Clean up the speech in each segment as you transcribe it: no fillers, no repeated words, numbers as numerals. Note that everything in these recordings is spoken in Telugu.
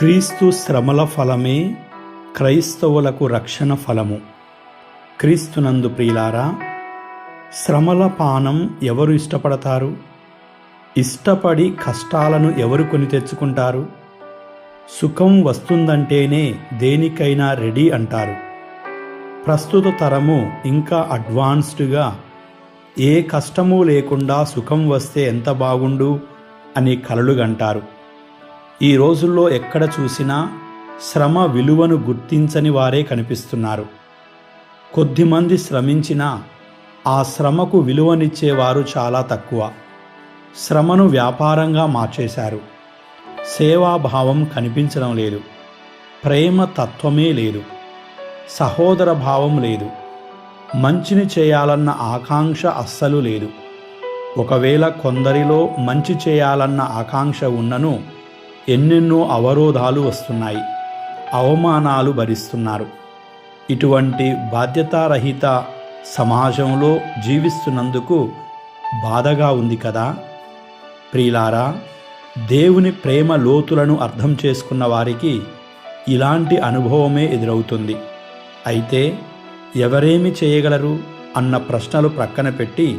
క్రీస్తు శ్రమల ఫలమే క్రైస్తవులకు రక్షణ ఫలము. క్రీస్తునందు ప్రియులారా, శ్రమల పానం ఎవరు ఇష్టపడతారు? ఇష్టపడి కష్టాలను ఎవరు కొని తెచ్చుకుంటారు? సుఖం వస్తుందంటేనే దేనికైనా రెడీ అంటారు. ప్రస్తుత తరము ఇంకా అడ్వాన్స్డ్గా ఏ కష్టమూ లేకుండా సుఖం వస్తే ఎంత బాగుండు అని కలలుగంటారు. ఈ రోజుల్లో ఎక్కడ చూసినా శ్రమ విలువను గుర్తించని వారే కనిపిస్తున్నారు. కొద్దిమంది శ్రమించినా ఆ శ్రమకు విలువనిచ్చేవారు చాలా తక్కువ. శ్రమను వ్యాపారంగా మార్చేశారు. సేవాభావం కనిపించడం లేదు. ప్రేమ తత్వమే లేదు. సహోదర భావం లేదు. మంచిని చేయాలన్న ఆకాంక్ష అస్సలు లేదు. ఒకవేళ కొందరిలో మంచి చేయాలన్న ఆకాంక్ష ఉన్నను ఎన్నెన్నో అవరోధాలు వస్తున్నాయి. అవమానాలు భరిస్తున్నారు. ఇటువంటి బాధ్యతారహిత సమాజంలో జీవిస్తున్నందుకు బాధగా ఉంది కదా. ప్రియులారా, దేవుని ప్రేమ లోతులను అర్థం చేసుకున్న వారికి ఇలాంటి అనుభవమే ఎదురవుతుంది. అయితే ఎవరేమి చేయగలరు అన్న ప్రశ్నలు ప్రక్కన పెట్టి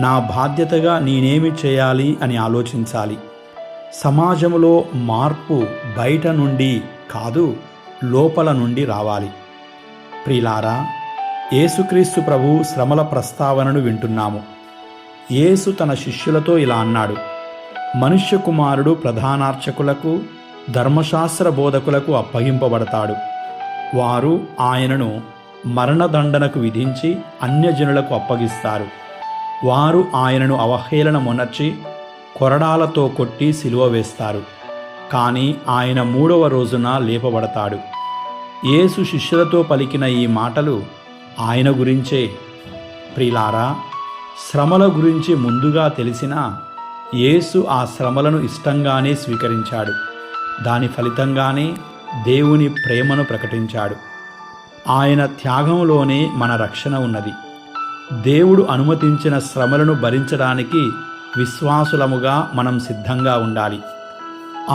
నా బాధ్యతగా నేనేమి చేయాలి అని ఆలోచించాలి. సమాజంలో మార్పు బయట నుండి కాదు, లోపల నుండి రావాలి. ప్రియులారా, యేసుక్రీస్తు ప్రభు శ్రమల ప్రస్తావనను వింటున్నాము. యేసు తన శిష్యులతో ఇలా అన్నాడు: మనుష్య కుమారుడు ప్రధానార్చకులకు, ధర్మశాస్త్ర బోధకులకు అప్పగింపబడతాడు. వారు ఆయనను మరణదండనకు విధించి అన్యజనులకు అప్పగిస్తారు. వారు ఆయనను అవహేళన మొనర్చి కొరడాలతో కొట్టి సిలువ వేస్తారు. కానీ ఆయన 3వ రోజున లేపబడతాడు. యేసు శిష్యులతో పలికిన ఈ మాటలు ఆయన గురించే. ప్రియులారా, శ్రమల గురించి ముందుగా తెలిసినా యేసు ఆ శ్రమలను ఇష్టంగానే స్వీకరించాడు. దాని ఫలితంగానే దేవుని ప్రేమను ప్రకటించాడు. ఆయన త్యాగంలోనే మన రక్షణ ఉన్నది. దేవుడు అనుమతించిన శ్రమలను భరించడానికి విశ్వాసులముగా మనం సిద్ధంగా ఉండాలి.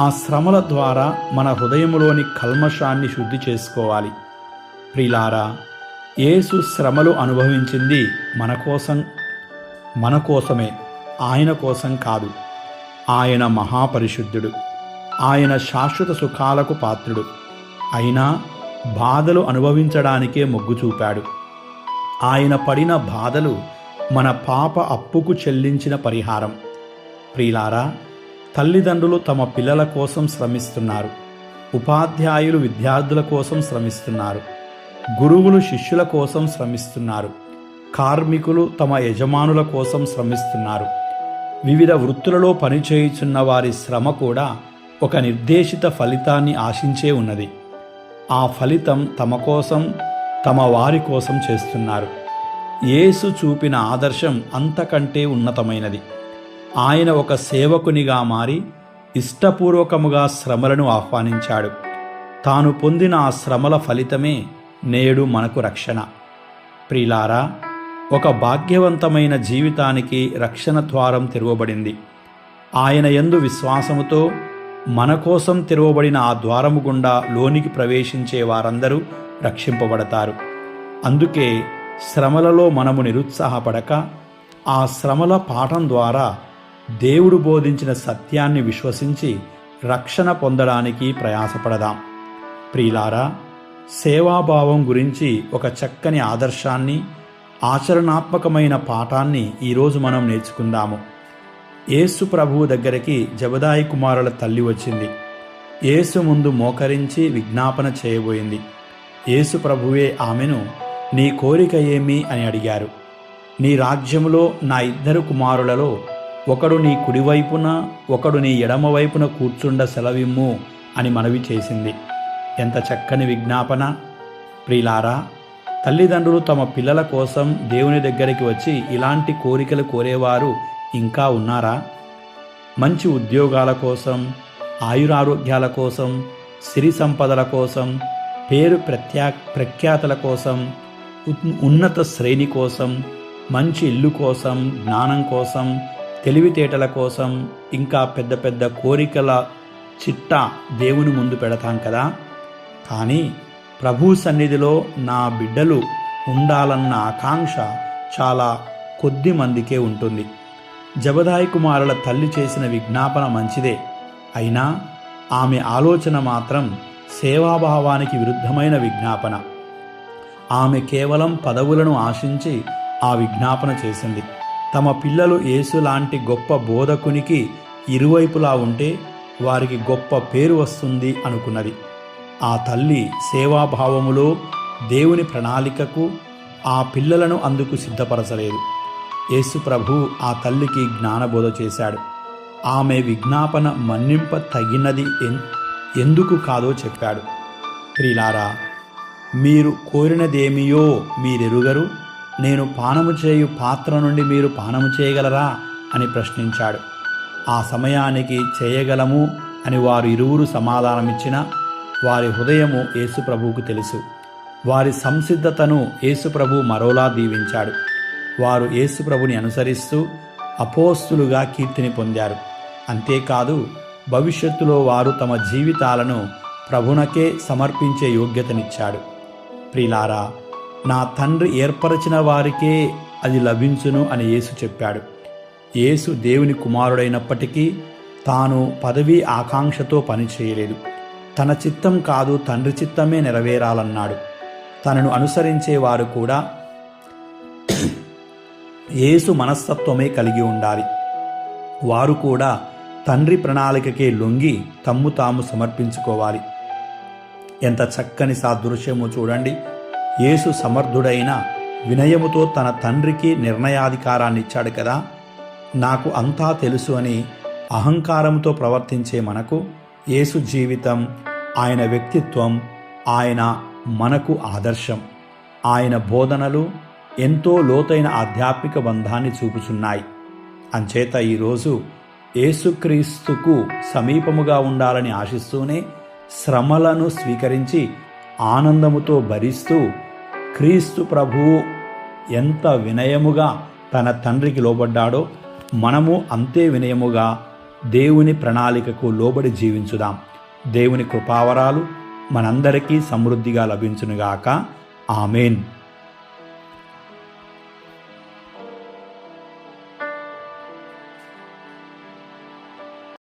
ఆ శ్రమల ద్వారా మన హృదయములోని కల్మషాన్ని శుద్ధి చేసుకోవాలి. ప్రియులారా, యేసు శ్రమలు అనుభవించింది మన కోసమే, ఆయన కోసం కాదు. ఆయన మహాపరిశుద్ధుడు. ఆయన శాశ్వత సుఖాలకు పాత్రుడు. అయినా బాధలు అనుభవించడానికే మొగ్గు చూపాడు. ఆయన పడిన బాధలు మన పాప అప్పుకు చెల్లించిన పరిహారం. ప్రియులారా, తల్లిదండ్రులు తమ పిల్లల కోసం శ్రమిస్తున్నారు. ఉపాధ్యాయులు విద్యార్థుల కోసం శ్రమిస్తున్నారు. గురువులు శిష్యుల కోసం శ్రమిస్తున్నారు. కార్మికులు తమ యజమానుల కోసం శ్రమిస్తున్నారు. వివిధ వృత్తులలో పనిచేయుచున్న వారి శ్రమ కూడా ఒక నిర్దేశిత ఫలితాన్ని ఆశించే ఉన్నది. ఆ ఫలితం తమ కోసం, తమ వారి కోసం చేస్తున్నారు. యేసు చూపిన ఆదర్శం అంతకంటే ఉన్నతమైనది. ఆయన ఒక సేవకునిగా మారి ఇష్టపూర్వకముగా శ్రమలను ఆహ్వానించాడు. తాను పొందిన ఆ శ్రమల ఫలితమే నేడు మనకు రక్షణ. ప్రియులారా, ఒక భాగ్యవంతమైన జీవితానికి రక్షణ ద్వారం తెరవబడింది. ఆయన యందు విశ్వాసముతో మన కోసం తెరవబడిన ఆ ద్వారము గుండా లోనికి ప్రవేశించే వారందరూ రక్షింపబడతారు. అందుకే శ్రమలలో మనము నిరుత్సాహపడక ఆ శ్రమల పాఠం ద్వారా దేవుడు బోధించిన సత్యాన్ని విశ్వసించి రక్షణ పొందడానికి ప్రయాసపడదాం. ప్రియులారా, సేవాభావం గురించి ఒక చక్కని ఆదర్శాన్ని, ఆచరణాత్మకమైన పాఠాన్ని ఈరోజు మనం నేర్చుకుందాము. యేసు ప్రభువు దగ్గరికి జబదాయి కుమారుల తల్లి వచ్చింది. యేసు ముందు మోకరించి విజ్ఞాపన చేయబోయింది. యేసు ప్రభువే ఆమెను, నీ కోరిక ఏమి అని అడిగారు. నీ రాజ్యములో నా 2 కుమారులలో ఒకడు నీ కుడివైపున, ఒకడు నీ ఎడమవైపున కూర్చుండ సెలవిమ్ము అని మనవి చేసింది. ఎంత చక్కని విజ్ఞాపన! ప్రియులారా, తల్లిదండ్రులు తమ పిల్లల కోసం దేవుని దగ్గరికి వచ్చి ఇలాంటి కోరికలు కోరేవారు ఇంకా ఉన్నారా? మంచి ఉద్యోగాల కోసం, ఆయురారోగ్యాల కోసం, సిరి సంపదల కోసం, పేరు ప్రఖ్యాతల కోసం, ఉన్నత శ్రేణి కోసం, మంచి ఇల్లు కోసం, జ్ఞానం కోసం, తెలివితేటల కోసం, ఇంకా పెద్ద పెద్ద కోరికల చిట్టా దేవుని ముందు పెడతాం కదా. కానీ ప్రభు సన్నిధిలో నా బిడ్డలు ఉండాలన్న ఆకాంక్ష చాలా కొద్ది మందికే ఉంటుంది. జబదాయి కుమారుల తల్లి చేసిన విజ్ఞాపన మంచిదే, అయినా ఆమె ఆలోచన మాత్రం సేవాభావానికి విరుద్ధమైన విజ్ఞాపన. ఆమె కేవలం పదవులను ఆశించి ఆ విజ్ఞాపన చేసింది. తమ పిల్లలు యేసు లాంటి గొప్ప బోధకునికి ఇరువైపులా ఉంటే వారికి గొప్ప పేరు వస్తుంది అనుకున్నది. ఆ తల్లి సేవాభావములో దేవుని ప్రణాళికకు ఆ పిల్లలను అందుకు సిద్ధపరచలేదు. యేసు ప్రభు ఆ తల్లికి జ్ఞానబోధ చేశాడు. ఆమె విజ్ఞాపన మన్నింప తగినది ఎందుకు కాదో చెప్పాడు. ప్రియులారా, మీరు కోరినదేమియో మీరెరుగరు, నేను పానము చేయు పాత్ర నుండి మీరు పానము చేయగలరా అని ప్రశ్నించాడు. ఆ సమయానికి చేయగలము అని వారు ఇరువురు సమాధానమిచ్చినా వారి హృదయము యేసుప్రభువుకు తెలుసు. వారి సంసిద్ధతను యేసుప్రభు మరోలా దీవించాడు. వారు యేసుప్రభుని అనుసరిస్తూ అపోస్తులుగా కీర్తిని పొందారు. అంతేకాదు, భవిష్యత్తులో వారు తమ జీవితాలను ప్రభునకే సమర్పించే యోగ్యతనిచ్చాడు. ప్రియులారా, నా తండ్రి ఏర్పరచిన వారికే అది లభించును అని యేసు చెప్పాడు. యేసు దేవుని కుమారుడైనప్పటికీ తాను పదవి ఆకాంక్షతో పనిచేయలేదు. తన చిత్తం కాదు, తండ్రి చిత్తమే నెరవేరాలన్నాడు. తనను అనుసరించేవారు కూడా యేసు మనస్తత్వమే కలిగి ఉండాలి. వారు కూడా తండ్రి ప్రణాళికకే లొంగి తమ్ము తాము సమర్పించుకోవాలి. ఎంత చక్కని సాదృశ్యమో చూడండి. యేసు సమర్థుడైన వినయముతో తన తండ్రికి నిర్ణయాధికారాన్ని ఇచ్చాడు కదా. నాకు అంతా తెలుసు అని అహంకారంతో ప్రవర్తించే మనకు యేసు జీవితం, ఆయన వ్యక్తిత్వం, ఆయన మనకు ఆదర్శం. ఆయన బోధనలు ఎంతో లోతైన ఆధ్యాత్మిక బంధాన్ని చూపుచున్నాయి. అంచేత ఈరోజు యేసుక్రీస్తుకు సమీపముగా ఉండాలని ఆశిస్తూనే శ్రమలను స్వీకరించి ఆనందముతో భరిస్తూ క్రీస్తు ప్రభువు ఎంత వినయముగా తన తండ్రికి లోబడ్డాడో మనము అంతే వినయముగా దేవుని ప్రణాళికకు లోబడి జీవించుదాం. దేవుని కృపావరాలు మనందరికీ సమృద్ధిగా లభించునుగాక. ఆమేన్.